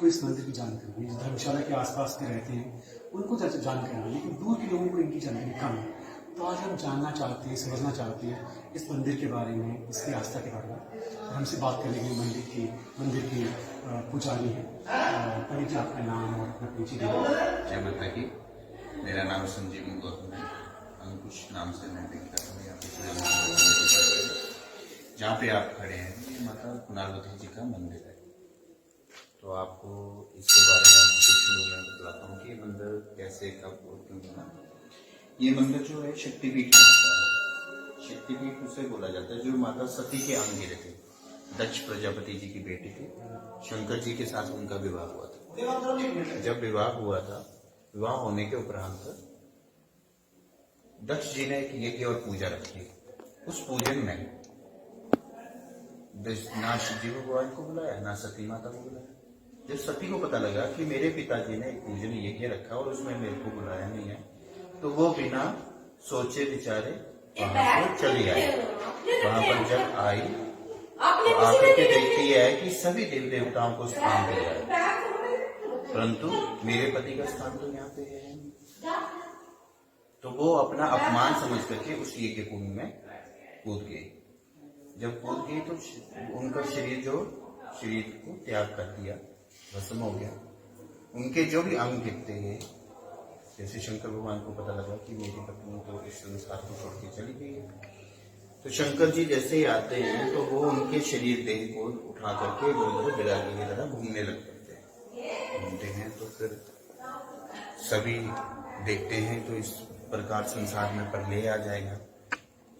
को इस मंदिर की जानकारी है, धर्मशाला के आसपास के रहते हैं उनको जानकारी है, लेकिन दूर के लोगों को इनकी जानकारी कम है। तो आज हम जानना चाहते हैं, समझना चाहते हैं इस मंदिर के बारे में, इसकी आस्था के बारे में। हमसे बात करेंगे मंदिर के पुजारी हैं। पंडित जी, आपका नाम और अपना परिचय दें। जय माता की। मेरा नाम संजीव गौतम है। अंकुश नाम से मैं दिखता हूँ यहाँ पे। जहाँ पे आप खड़े हैं ये माता कुणालवती जी का मंदिर है। तो आपको इसके बारे में कुछ मैं बताता हूँ कि ये मंदिर कैसे कब और क्यों बना। ये मंदिर जो है शक्तिपीठ है। शक्तिपीठ उसे बोला जाता है जो माता सती के अंग गिरे थे। दक्ष प्रजापति जी की बेटी थी। शंकर जी के साथ उनका विवाह हुआ था। जब विवाह हुआ था, विवाह होने के उपरांत दक्ष जी ने एक यज्ञ और पूजा रखी। उस पूजन में ना शिव जी भगवान को बुलाया, ना सती माता को बुलाया। जब सती को पता लगा कि मेरे पिताजी ने एक पूजन यज्ञ रखा और उसमें मेरे को बुलाया नहीं है, तो वो बिना सोचे विचारे वहां पर चली आई। वहां पर जब आई तो आकर के देखती है कि सभी देव देवताओं को स्थान दिया है, परंतु मेरे पति का स्थान तो यहाँ पे है। तो वो अपना अपमान समझ करके उस यज्ञ कुंड में कूद गई। जब कूद गई तो उनका शरीर को त्याग कर दिया, भस्म हो गया। उनके जो भी अंग गिरते हैं, जैसे शंकर भगवान को पता लगा कि मेरी पत्नी तो इस संसार को छोड़ के चली गई है, तो शंकर जी जैसे ही आते हैं तो वो उनके शरीर देह को उठा करके गोल बिरागी की तरह घूमने लग पड़ते हैं। घूमते हैं तो फिर सभी देखते हैं तो इस प्रकार संसार में प्रलय आ जाएगा।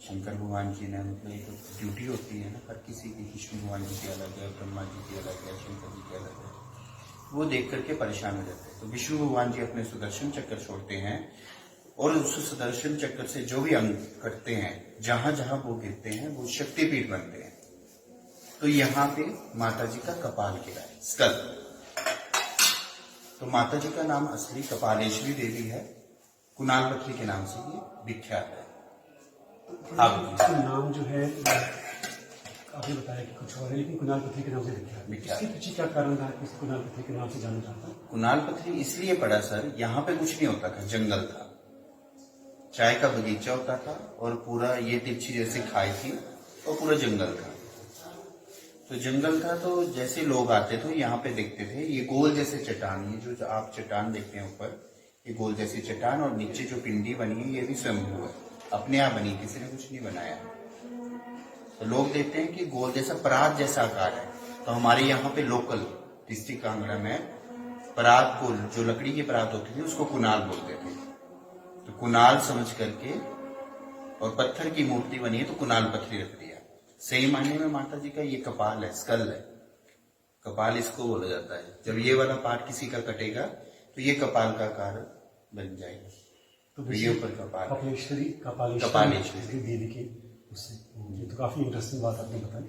शंकर भगवान जी ने मतलब एक ड्यूटी होती है ना हर किसी की, विष्णु भगवान जी की अलग है, ब्रह्मा जी की अलग है, शंकर जी की अलग है। वो देख करके परेशान हो जाते हैं। तो विष्णु भगवान जी अपने सुदर्शन चक्र छोड़ते हैं और उस सुदर्शन चक्र से जो भी अंग कटते हैं, जहां जहां वो गिरते हैं वो शक्तिपीठ बनते हैं। तो यहाँ पे माता जी का कपाल गिरा है, स्कल। तो माता जी का नाम असली कपालेश्वरी देवी है। कुणालपत्री के नाम से ये विख्यात है। इसका नाम जो है आपने बताया कि कुछ और है, लेकिन कुणालपत्री के नाम से विख्यात। इसके पीछे क्या कारण था कि कुणालपत्री के नाम से जाना जाता है? कुणालपत्री इसलिए पड़ा सर, यहाँ पे कुछ नहीं होता था, जंगल था, चाय का बगीचा होता था और पूरा ये तिरछी जैसे खाई थी और पूरा जंगल था। तो जंगल था तो जैसे लोग आते थे यहाँ पे देखते थे ये गोल जैसे चट्टान, ये जो आप चट्टान देखते हैं ऊपर, ये गोल जैसी चट्टान और नीचे जो पिंडी बनी है ये भी स्वयंभू है, अपने आप बनी, किसी ने कुछ नहीं बनाया। तो लोग देखते हैं कि गोल जैसा परात जैसा आकार है। तो हमारे यहाँ पे लोकल डिस्ट्रिक्ट कांगड़ा में परात को, जो लकड़ी की परात होती थी उसको कुणाल बोलते थे। तो कुणाल समझ करके और पत्थर की मूर्ति बनी है तो कुणाल पत्थरी रख दिया। सही मायने में माता जी का ये कपाल है, स्कल है, कपाल इसको बोला जाता है। जब ये वाला पार्ट किसी का कटेगा तो ये कपाल का आकार बन जाएगा। तो ये ऊपर कपालेश्वरी देवी के उससे, ये तो काफी इंटरेस्टिंग बात आपने बताई।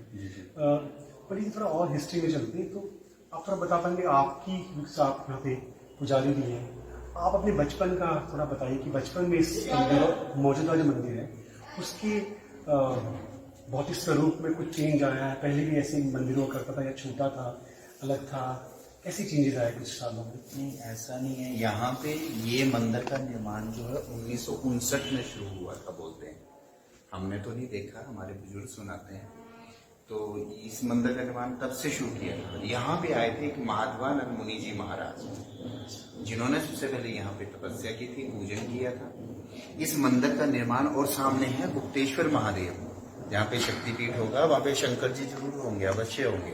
पर ये थोड़ा और हिस्ट्री में चलते हैं तो आप थोड़ा बता पाएंगे, आपकी आप यहाँ पे पुजारी भी हैं, आप अपने बचपन का थोड़ा बताइए कि बचपन में इस मौजूदा जो मंदिर है उसके भौतिक स्वरूप में कुछ चेंज आया है? पहले भी ऐसे मंदिरों करता था या छोटा था, अलग था, कैसी चेंजेस आए कुछ सालों में? नहीं, ऐसा नहीं है। यहाँ पे ये मंदिर का निर्माण जो है 1959 में शुरू हुआ था बोलते हैं। हमने तो नहीं देखा, हमारे बुजुर्ग सुनाते हैं। तो इस मंदिर का निर्माण तब से शुरू किया था। यहाँ पे आए थे एक माधवानंद मुनि जी महाराज, जिन्होंने सबसे पहले यहाँ पे तपस्या की थी, पूजन किया था। इस मंदिर का निर्माण, और सामने है गुप्तेश्वर महादेव, जहाँ पे शक्तिपीठ होगा वहां पे शंकर जी जरूर होंगे, अवश्य होंगे।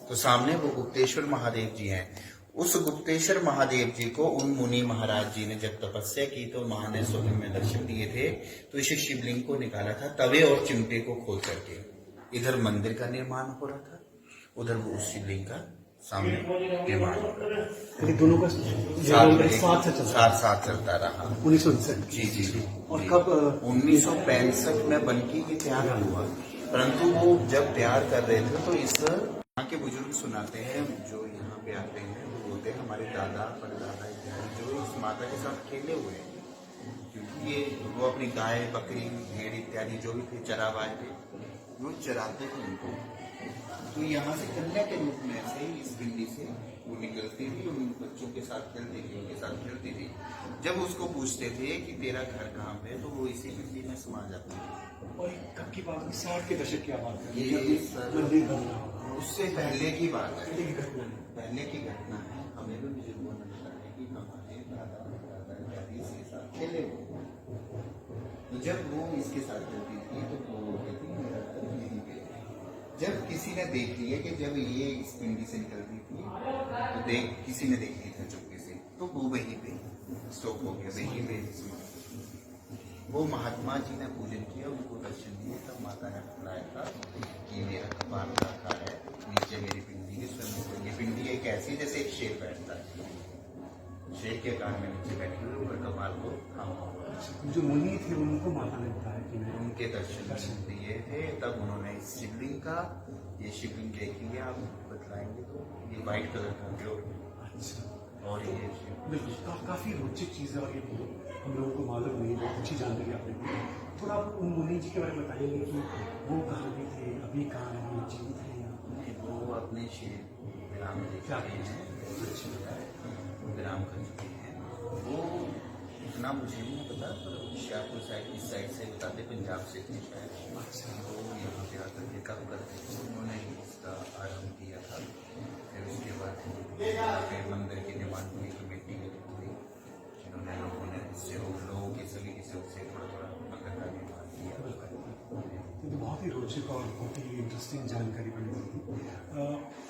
तो सामने वो गुप्तेश्वर महादेव जी हैं। उस गुप्तेश्वर महादेव जी को उन मुनि महाराज जी ने जब तपस्या की तो मां ने स्वप्न में दर्शन दिए थे। तो इस शिवलिंग को निकाला था तवे और चिमटे को खोल करके। इधर मंदिर का निर्माण हो रहा था, उधर वो उस शिवलिंग का सामने निर्माण हो रहा था। दोनों का साथ चलता रहा 1959। जी। और कब 1965 में बनके ये तैयार हुआ। परंतु वो जब तैयार कर रहे थे तो इस यहाँ के बुजुर्ग सुनाते हैं, जो यहाँ पे आते हैं वो बोलते हैं हमारे दादा परदादा इत्यादि जो इस माता के साथ खेले हुए हैं, क्योंकि ये वो अपनी गाय बकरी भेड़ इत्यादि जो भी थे चरावाए थे, वो चराते थे उनको। तो यहाँ से कन्या के रूप में से इस पिंडी से वो निकलती थी, उन बच्चों के साथ खेलती थी, उनके साथ खेलती थी। जब उसको पूछते थे कि तेरा घर कहाँ पे है, तो वो इसी पिंडी में समा जाती थी। और ये कब की बात है? 60 के दशक की आप बात कर रहे ये हैं, जब ये सर- मंदिर बना होगा। उससे पहले की बात है, पहले की घटना है। पहले की घटना है। हमें भी बुजुर्गों ने बताया कि हमारे दादा दादी इसके साथ खेले हुए। तो जब वो इसके साथ खेलती थी तो वो बोलती थी मेरा घर यहीं पे है। जब किसी ने देख लिया कि जब ये इस पिंडी से निकलती थी तो किसी ने देख लिया था चुपके से, तो वो वहीं पे स्टॉप हो गया, वहीं पे समाप्त। वो महात्मा जी ने पूजन किया, उनको दर्शन दिए, तब माता ने बताया था कि मेरा कपाल रखा है नीचे मेरी पिंडी के स्वयं। ये पिंडी एक ऐसी जैसे एक शेर बैठता है, शेर के आकार में नीचे बैठी हुई, ऊपर कपाल को थामा हुआ। जो मुनि थे उनको माता ने बताया कि मैं उनके दर्शन दिए थे, तब उन्होंने इस शिवलिंग का, ये शिवलिंग देखेंगे आप बतलाएंगे तो ये व्हाइट कलर का प्योर, अच्छा और ये बिल्कुल काफी रोचक चीज़ है, और ये हम लोगों को मालूम नहीं, बहुत अच्छी जानकारी आपने दी। थोड़ा आप उन मुनि जी के बारे में बताएंगे कि वो कहाँ भी थे, अभी कहाँ हैं, वो जीवित हैं या वो अपने शेर विराम दे क्या चुके हैं, विराम कर चुके हैं। वो इतना मुझे नहीं पता, पर होशियारपुर साइड इस साइड से बताते, पंजाब से थे शायद। अच्छा वो यहाँ पे आकर के काम करते थे, उन्होंने ही इसका आरंभ किया था। फिर उसके बाद फिर मंदिर की निर्माण हुई, कमेटी हुई, जिन्होंने लोगों ने लोगों के सभी सहयोग से थोड़ा थोड़ा मंदिर का निर्माण किया। ये तो बहुत ही रोचक और बहुत ही इंटरेस्टिंग जानकारी बनी हुई।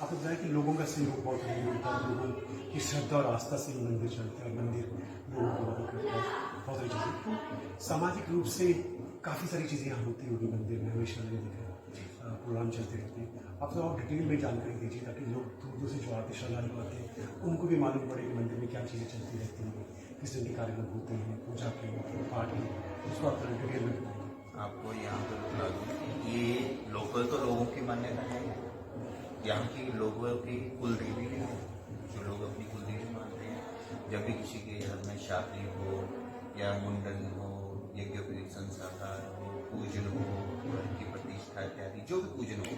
आपको बताया कि लोगों का सहयोग बहुत नहीं होता है, लोगों की श्रद्धा और आस्था से ही मंदिर चलता है, मंदिर लोगों को मदद करता है, बहुत सारी चीज़ें। तो सामाजिक रूप से काफ़ी सारी चीज़ें यहाँ होती होगी मंदिर में, हमेशा मैंने देखा प्रोग्राम चलते रहते हैं। आप तो और डिटेल में जानकारी दीजिए ताकि लोग दूर दूर से जो आते श्रद्धालु आते हैं उनको भी मालूम पड़े कि मंदिर में क्या चीज़ें चलती रहती हैं, किस तरह के कार्यक्रम होते हैं, पूजा के पाठ के, उसको आप डिटेल में बताइए। आपको यहाँ पर बता दूँ कि ये लोकल तो लोगों की मान्यता है, यहाँ की लोगों की कुल देवी है, जो लोग अपनी कुल देवी मानते हैं। जब भी किसी के घर में शादी हो या मुंडन हो, यज्ञोपवीत संस्कार हो, पूजन हो, घर की प्रतिष्ठा इत्यादि जो भी पूजन हो,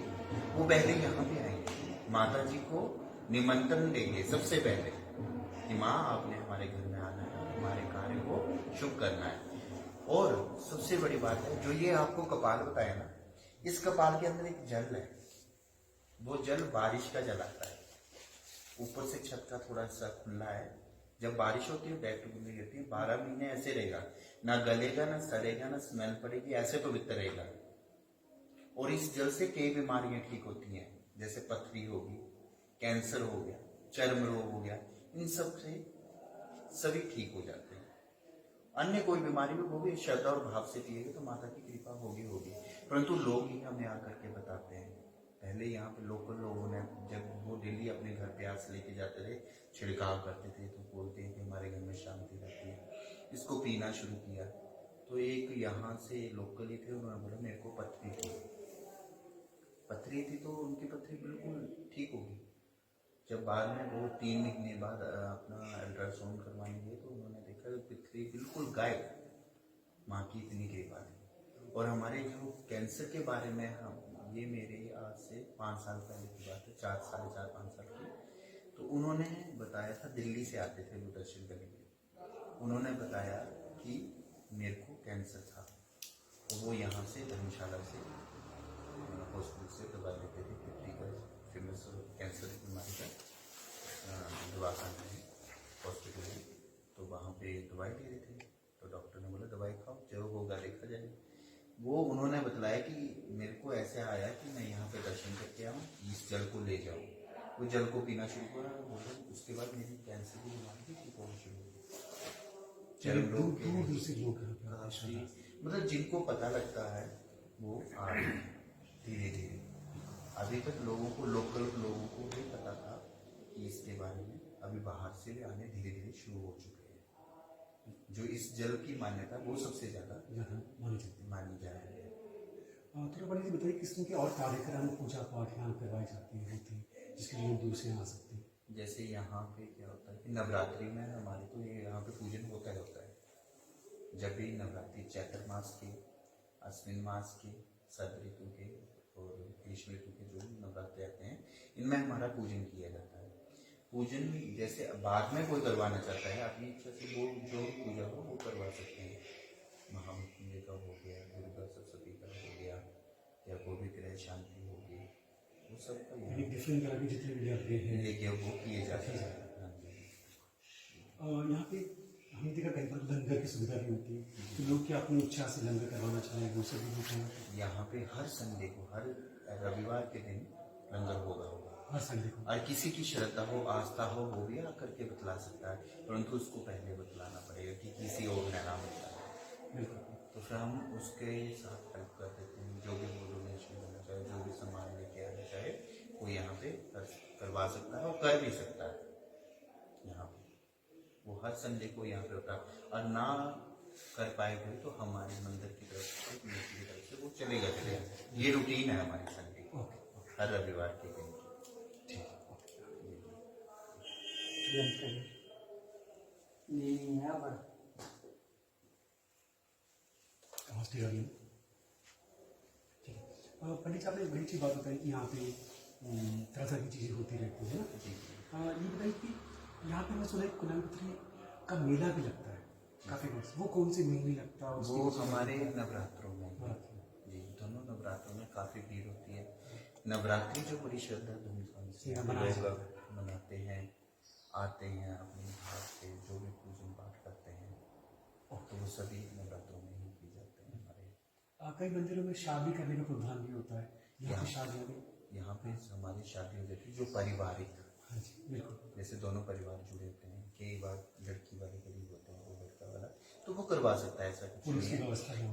वो पहले यहाँ पे आएंगे, माता जी को निमंत्रण देंगे सबसे पहले कि माँ आपने हमारे घर में आना है, हमारे कार्य को शुभ करना है। और सबसे बड़ी बात है, जो ये आपको कपाल बताया ना, इस कपाल के अंदर एक जल है, वो जल बारिश का जल आता है। ऊपर से छत का थोड़ा सा खुला है, जब बारिश होती है बैठ बुंदी गिरती है, 12 महीने ऐसे रहेगा, ना गलेगा ना सड़ेगा ना स्मेल पड़ेगी, ऐसे पवित्र रहेगा। और इस जल से कई बीमारियां ठीक होती हैं, जैसे पथरी होगी, कैंसर हो गया, चर्म रोग हो गया, इन सब से सभी ठीक हो जाते हैं। अन्य कोई बीमारी में वो भी श्रद्धा और भाव से पिएगा तो माता की कृपा होगी होगी। परंतु लोग ही हमें आकर के बताते हैं। पहले यहाँ पे लोकल लोगों ने, जब वो दिल्ली अपने घर प्यास लेके जाते थे, छिड़काव करते थे, तो बोलते हैं कि हमारे घर में शांति रहती है। इसको पीना शुरू किया तो एक यहाँ से लोकल ही थे, उन्होंने बोला मेरे को पथरी थी, तो उनकी पथरी बिल्कुल ठीक होगी। जब बाद में वो 3 महीने बाद अपना अल्ट्रासाउंड करवाने गए तो उन्होंने देखा पथरी बिल्कुल गायब। माँ की इतनी कृपा थी। और हमारे जो कैंसर के बारे में, हम ये मेरे आज से 5 साल पहले की बात है, 4 साढ़े 4 5 साल की, तो उन्होंने बताया था, दिल्ली से आते थे वो दर्शन करने के लिए, उन्होंने बताया कि मेरे को कैंसर था, तो वो यहाँ से धर्मशाला से हॉस्पिटल से दवा लेते थे, पृथ्वी का फेमस कैंसर की बीमारी का दवाखाना है हॉस्पिटल है, तो वहाँ पे दवाई ले रहे थे, तो डॉक्टर ने बोला दवाई खाओ, जो होगा देखा जाएगा। वो उन्होंने बतलाया कि मेरे को ऐसे आया कि मैं यहाँ पे दर्शन करके आऊँ, इस जल को ले जाऊँ, वो जल को पीना शुरू करा, बोला उसके बाद मेरी कैंसर की बीमारी भी ठीक होनी शुरू हो गई। चरम रोग के काफी, मतलब जिनको पता लगता है वो आ रहे हैं धीरे धीरे। अभी तक लोगों को, लोकल लोगों को भी पता था कि इसके बारे में, अभी बाहर से भी आने धीरे धीरे शुरू हो चुके हैं। जो इस जल की मान्यता वो सबसे ज्यादा मानी जा रही है। थोड़ा बड़ी बताइए किस तरह के और कार्यक्रम पूजा पाठ यहाँ करवाई जाती है, होती है जिसके लिए लोग दूर से आ सकते हैं? जैसे यहाँ पे क्या होता है कि नवरात्रि में हमारे तो ये यहाँ पे पूजन होता है। जब भी नवरात्रि चैत्र मास के, अश्विन मास के, शरद ऋतु के और ग्रीष्म ऋतु के जो नवरात्रि आते हैं, इनमें हमारा पूजन किया जाता है। पूजन जैसे बाद में कोई करवाना चाहता है अपनी इच्छा से, वो जो भी पूजा हो वो करवा सकते हैं। महामृत्युंजय का हो गया, दुर्गा सरस्वती का हो गया, या कोई भी ग्रह शांति हो गई, वो सब का यानी डिफरेंट तरह के जितने भी यज्ञ हैं यज्ञ वो किए जाते हैं। हाँ जी। यहाँ पे हमने देखा कई बार लंगर की सुविधा भी होती है, तो लोग क्या अपनी इच्छा से लंगर करवाना चाहें वो सब भी होते हैं यहाँ पे हर संडे को, हर रविवार के दिन लंगर होगा। हर संडे को। और किसी की श्रद्धा हो, आस्था हो, वो भी आकर के बतला सकता है, परंतु उसको पहले बतलाना पड़ेगा कि किसी और ने नाम बताया। बिल्कुल। तो फिर हम उसके साथ हेल्प कर देते हैं। जो भी वो डोनेशन देना चाहे, जो भी सामान लेके आना चाहे, वो यहाँ पे करवा सकता है और कर भी सकता है। यहाँ पे वो हर संडे को यहाँ पे होता है, और ना कर पाए कोई तो हमारे मंदिर की तरफ से, कमेटी की तरफ से वो चलेगा। ये रूटीन है हमारे संडे की, हर रविवार के दिन। नहीं है पर ठीक है। पंडित साहब ने एक बड़ी अच्छी बात बताई कि यहाँ पे तरह तरह की चीज़ें होती रहती है ना। ये बताइए कि यहाँ पे मैं सुना है कुलांगत्री का मेला भी लगता है काफी कुछ, वो कौन से महीने लगता है? वो हमारे नवरात्रों में जी, दोनों नवरात्रों में काफी भीड़ होती है। नवरात्रि जो बड़ी श्रद्धा धूमधाम से लोग मनाते हैं, आते हैं अपने भाव से, जो भी पूजन पाठ करते हैं, तो वो सभी नवरात्रों में ही की जाते हैं हमारे। कई मंदिरों में शादी करने का प्रावधान भी होता है, यहाँ पे शादी में यहाँ पे हमारी शादी हो जाती है जो पारिवारिक, हाँ जी बिल्कुल, जैसे दोनों परिवार जुड़े होते हैं, कई बार लड़की वाले करीब होते हैं, वो लड़का वाला, तो वो करवा सकता है। ऐसा कुछ नहीं है,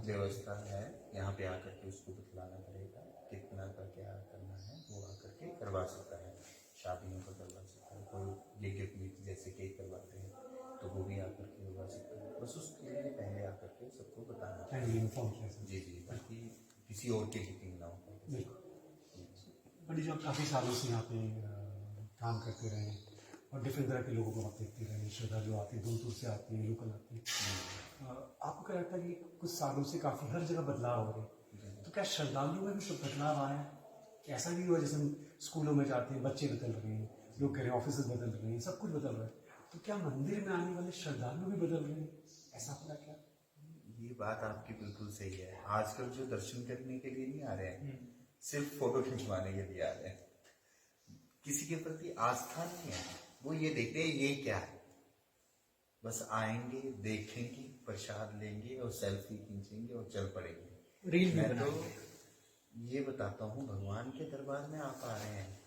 व्यवस्था है। यहाँ पे आकर के उसको बतलाना पड़ेगा कितना का क्या करना है, वो आकर के करवा सकता है। शादियों का करवा सकता है, कोई यज्ञ पीठ जैसे केक करवाते हैं तो वो भी आकर के करवा सकता है। बस उसके लिए पहले आकर के सबको बताना चाहिए। जी जी, ताकि किसी और की बुकिंग ना हो। पंडित जी आप काफ़ी सालों से यहाँ पे काम करते रहे और डिफरेंट तरह के लोगों को आप देखते रहे, श्रद्धालु आते हैं, दूर दूर से आते हैं, लोकल आते हैं। आपको क्या लगता है कि कुछ सालों से काफ़ी हर जगह बदलाव हो रहे हैं, तो क्या श्रद्धालुओं में भी सब बदलाव आया है? ऐसा भी हुआ जैसे हम स्कूलों में जाते हैं, बच्चे बदल रहे हैं, लोग कह रहे हैं ऑफिस बदल रहे हैं, सब कुछ बदल रहा है, तो क्या मंदिर में आने वाले श्रद्धालु भी बदल रहे हैं? ऐसा आपका क्या? ये बात आपकी बिल्कुल सही है। आजकल जो दर्शन करने के लिए नहीं आ रहे हैं, सिर्फ फोटो खिंचवाने के लिए आ रहे हैं। किसी के प्रति आस्था नहीं है, वो ये देखते हैं ये क्या है, बस आएंगे, देखेंगे, प्रसाद लेंगे और सेल्फी खींचेंगे और चल पड़ेंगे। रील मैं तो ये बताता हूँ, भगवान के दरबार में आप आ रहे हैं,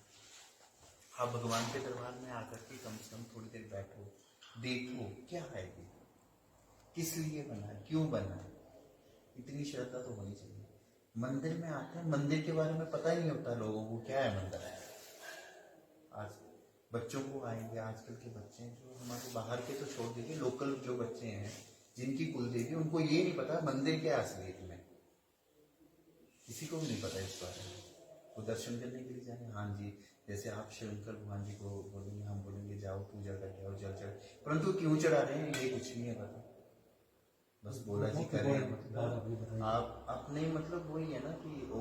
आप भगवान के दरबार में आकर के कम से कम थोड़ी देर बैठो, देखो क्या है ये, किस लिए बना है, क्यों बना है, इतनी श्रद्धा तो होनी चाहिए। मंदिर में आते हैं, मंदिर के बारे में पता ही नहीं होता लोगों को क्या है मंदिर है। आज बच्चों को आएंगे, आजकल के बच्चे जो हमारे बाहर के तो छोड़ दीजिए, लोकल जो बच्चे हैं जिनकी कुल देवी, उनको ये नहीं पता मंदिर क्या असलियत में, किसी को भी नहीं पता इस बारे में। वो दर्शन करने के लिए जाए, हाँ जी, जैसे आप शंकर भगवान जी को बोलेंगे, हम बोलेंगे जाओ पूजा करके आओ, जल चढ़, परंतु क्यों चढ़ा रहे हैं ये कुछ नहीं है पता, बस बोला जी कर रहे हैं। मतलब आप अपने मतलब वही है ना कि वो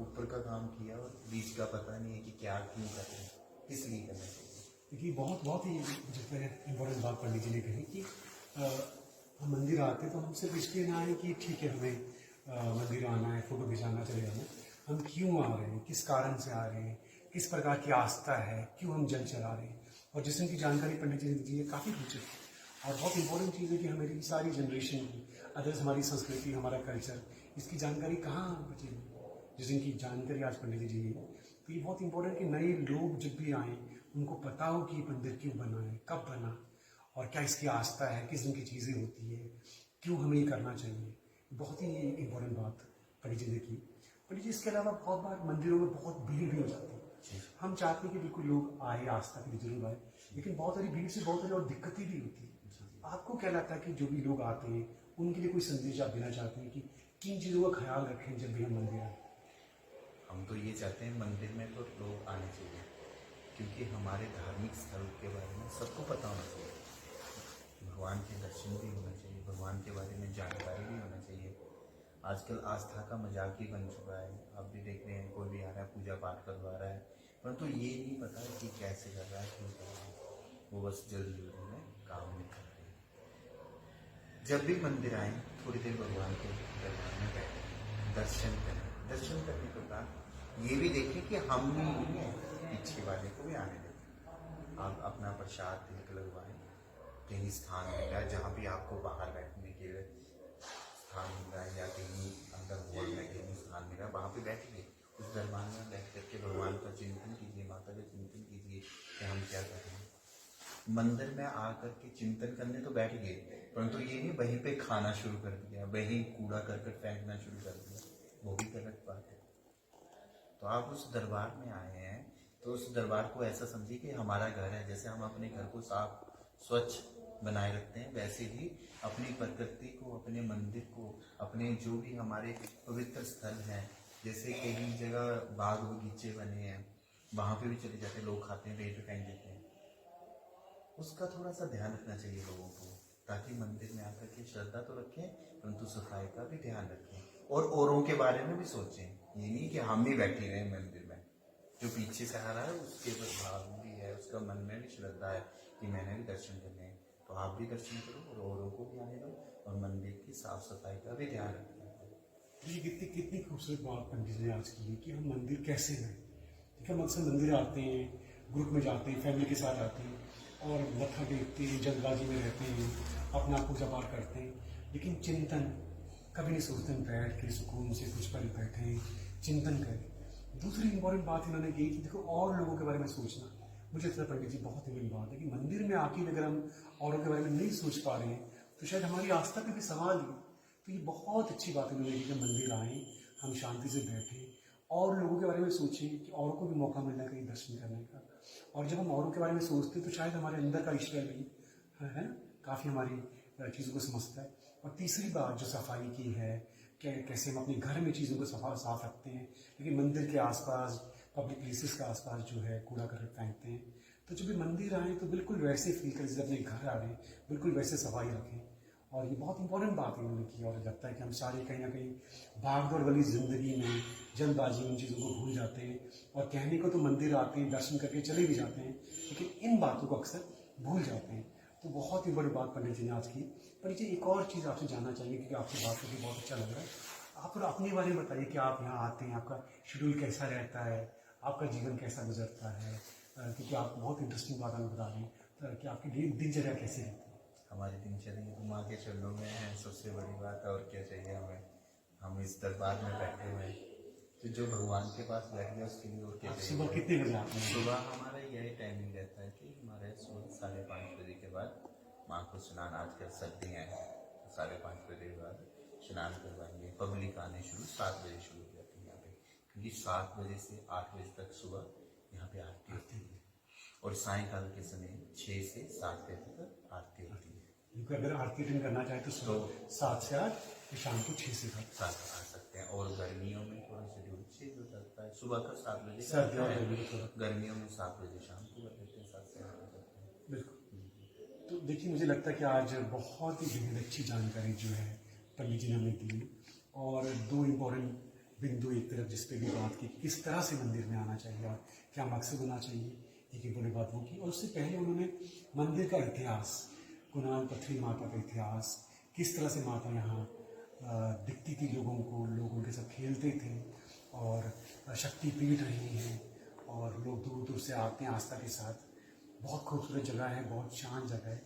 ऊपर का काम किया और बीच का पता नहीं है कि क्या क्यों कर रहे हैं, किस लिए करना चाहिए। देखिए बहुत ही इम्पोर्टेंट बात पंडित जी ने कही कि हम मंदिर आते तो हम सिर्फ इसलिए ना आए कि ठीक है हमें मंदिर आना है, फोटो खिंचाना, चले जाना, हम क्यों आ रहे हैं, किस कारण से आ रहे हैं, किस प्रकार की आस्था है, क्यों हम जल चला रहे हैं, और जिसम की जानकारी पंडित जी ने दी है काफ़ी रोचक है। और बहुत इंपॉर्टेंट चीज़ है कि हमारी सारी जनरेशन की, अदर्स हमारी संस्कृति, हमारा कल्चर, इसकी जानकारी कहाँ बचेगी, जिसम की जानकारी आज पंडित जी दी है। तो ये बहुत इंपॉर्टेंट कि नए लोग जब भी आएँ उनको पता हो कि मंदिर क्यों बना है, कब बना, और क्या इसकी आस्था है, किस दिन की चीज़ें होती है, क्यों हमें ये करना चाहिए। बहुत ही इम्पोर्टेंट बात पंडित जी ने की। पंडित जी इसके अलावा बहुत बार मंदिरों में बहुत भीड़ भी हो जाती है, हम चाहते हैं कि बिल्कुल लोग आए, आस्था के लिए जरूर आए, लेकिन बहुत सारी भीड़ से बहुत सारी और दिक्कतें भी होती है। आपको क्या लगता है कि जो भी लोग आते हैं उनके लिए कोई संदेश आप देना चाहते हैं कि किन चीज़ों का ख्याल रखें जब भी हम मंदिर आए? हम तो ये चाहते हैं मंदिर में तो लोग आने चाहिए, क्योंकि हमारे धार्मिक स्थल के बारे में सबको पता होना चाहिए, भगवान के दर्शन भी होना चाहिए, भगवान के बारे में जानकारी भी होना चाहिए। आजकल आस्था का मजाक ही बन चुका है, आप भी देख रहे हैं, कोई भी आ रहा है पूजा पाठ करवा रहा है, परंतु ये नहीं पता कि कैसे कर रहा है, क्यों कर रहा है। वो बस जल्दी जल्दी में काम नहीं कर रहे। जब भी मंदिर आए थोड़ी देर भगवान के दरबार में बैठे, दर्शन करें। दर्शन करने के बाद ये भी देखें कि हम नहीं है, पीछे वाले को भी आने दें। आप अपना प्रसाद तिलक लगवाएं, कहीं स्थान मिल रहा है जहाँ भी आपको बाहर बैठने के लिए स्थान मिल रहा है या कहीं अंदर हॉल में कहीं स्थान मिल रहा है, वहाँ पे बैठिए। उस दरबार में बैठ करके भगवान का चिंतन कीजिए, माता का चिंतन कीजिए कि हम क्या कर रहे हैं। मंदिर में आकर के चिंतन करने तो बैठ गए, परंतु ये नहीं वहीं पे खाना शुरू कर दिया, वहीं कूड़ा करकट फेंकना शुरू कर दिया, वो भी गलत बात है। तो आप उस दरबार में आए हैं तो उस दरबार को ऐसा समझिए कि हमारा घर है। जैसे हम अपने घर को साफ स्वच्छ बनाए रखते हैं, वैसे ही अपनी प्रकृति को, अपने मंदिर को, अपने जो भी हमारे पवित्र स्थल हैं, जैसे कई जगह बाग बगीचे बने हैं, वहां पे भी चले जाते हैं, लोग खाते हैं, रेत फेंक देते हैं। उसका थोड़ा सा ध्यान रखना चाहिए लोगों को, ताकि मंदिर में आकर के श्रद्धा तो रखें, परंतु सफाई का भी ध्यान रखें और औरों के बारे में भी सोचें। ये नहीं कि हम ही बैठे रहे मंदिर में, जो पीछे से आ रहा है उसके भाव भी है, उसका मन में भी श्रद्धा है कि मैंने भी दर्शन करने हैं, तो आप भी दर्शन करो और औरों को भी आने दो और मंदिर की साफ सफाई का भी ध्यान रखें। ये कितनी कितनी खूबसूरत बात पंडित जी ने आज की है कि हम मंदिर कैसे गए। ठीक है, मकसद मंदिर आते हैं, ग्रुप में जाते हैं, फैमिली के साथ आते हैं और मत्था टेकते हैं, जल्दबाजी में रहते हैं, अपना पूजा पाठ करते हैं, लेकिन चिंतन कभी नहीं सोचते हैं बैठ के सुकून से कुछ पल बैठे चिंतन करें। दूसरी इंपॉर्टेंट बात इन्होंने की कि देखो और लोगों के बारे में सोचना, मुझे लगता है पंडित जी बहुत ही बड़ी बात है कि मंदिर में आके अगर हम औरों के बारे में नहीं सोच पा रहे हैं तो शायद हमारी आस्था पे भी सवाल ही। तो ये बहुत अच्छी बात है इन्होंने कि जब मंदिर आए हम शांति से बैठें और लोगों के बारे में सोचें कि औरों को भी मौका मिलना है कहीं दर्शन करने का। और जब हम औरों के बारे में सोचते हैं तो शायद हमारे अंदर का ईश्वर भी है ना काफ़ी हमारी चीज़ों को समझता है। और तीसरी बात जो सफाई की है, कैसे हम अपने घर में चीज़ों को साफ रखते हैं, लेकिन मंदिर के आसपास पब्लिक प्लेसेस के आसपास जो है कूड़ा करकट फेंकते हैं। तो जब भी मंदिर आए तो बिल्कुल वैसे फील करें जैसे अपने घर आ रहे हैं, बिल्कुल वैसे सफाई रखें। और ये बहुत इंपॉर्टेंट बात है इन्होंने की और लगता है कि हम सारे कहीं ना कहीं भागदौड़ वाली ज़िंदगी में जल्दबाजी में उन चीज़ों को भूल जाते हैं और कहने को तो मंदिर आते हैं, दर्शन करके चले भी जाते हैं, लेकिन इन बातों को अक्सर भूल जाते हैं। तो बहुत ही बड़ी बात पंडित जी ने आज की। पंडित जी एक और चीज़ आपसे जानना चाहेंगे क्योंकि आपसे बात करके बहुत अच्छा लग रहा है। आप थोड़ा अपने बारे में बताइए कि आप यहाँ आते हैं, आपका शेड्यूल कैसा रहता है, आपका जीवन कैसा गुजरता है, क्योंकि आप बहुत इंटरेस्टिंग बात हमें बता रहे हैं कि आपकी दिनचर्या कैसे रहती है। हमारी दिनचर्या माँ के चरणों में है, सबसे बड़ी बात है। और क्या चाहिए हमें, हम इस दरबार में बैठे हुए हैं तो जो भगवान के पास बैठ गया उसके लिए और क्या चाहिए। सुबह कितने बजे आते हैं? सुबह हमारा यही टाइमिंग रहता है कि हमारे सुबह 5:30 बजे के बाद माँ को स्नान, आजकल सर्दियाँ हैं तो 5:30 बजे के बाद स्नान करवाएंगे। पब्लिक आने शुरू 7 बजे शुरू हो जाती है यहाँ पे, क्योंकि 7 बजे से 8 बजे तक सुबह यहाँ पे आरती होती है और सायंकाल के समय 6 से 7 बजे तक आरती होती है। क्योंकि अगर आरती अटेंड करना चाहे तो सुबह 7 से 8, शाम को 6 से 7 आ सकते हैं। और गर्मियों में थोड़ा शेड्यूल चेंज हो जाता है, सुबह का 7 बजे, गर्मियों में 7 बजे शाम को कर देते हैं, 7 से 8 हो जाते हैं। बिल्कुल। तो देखिए मुझे लगता है कि आज बहुत ही बेहद अच्छी जानकारी जो है पंडित जी ने हमें दी और 2 इम्पोर्टेंट बिंदु एक तरफ जिस पे भी बात की किस तरह से मंदिर में आना चाहिए और क्या मकसद होना चाहिए, एक बड़ी बात वो की। और उससे पहले उन्होंने मंदिर का इतिहास, कुणाल पत्थरी माता का इतिहास, किस तरह से माता यहाँ दिखती थी लोगों को, लोग उनके साथ खेलते थे और शक्ति पीठ रही हैं और लोग दूर दूर से आते हैं आस्था के साथ। बहुत खूबसूरत जगह है, बहुत शांत जगह है,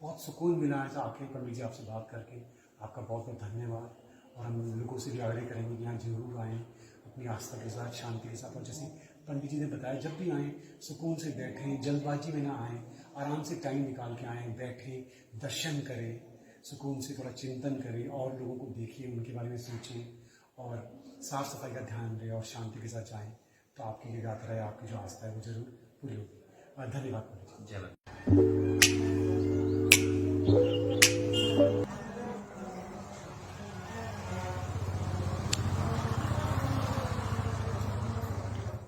बहुत सुकून मिला है। आखिर पंडित जी आपसे बात करके आपका बहुत बहुत धन्यवाद। और हम लोगों से भी आग्रह करेंगे कि यहाँ जरूर आएँ अपनी आस्था के साथ, शांति के साथ। और जैसे पंडित जी ने बताया जब भी आएँ सुकून से बैठें, जल्दबाजी में ना आएँ, आराम से टाइम निकाल के आएँ, बैठें, दर्शन करें, सुकून से थोड़ा चिंतन करें और लोगों को देखिए, उनके बारे में सोचें और साफ सफाई का ध्यान रहे और शांति के साथ जाएँ तो आपकी जो यात्रा है, आपकी जो आस्था है वो जरूर पूरी होगी। धन्यवाद पंडित जी। जय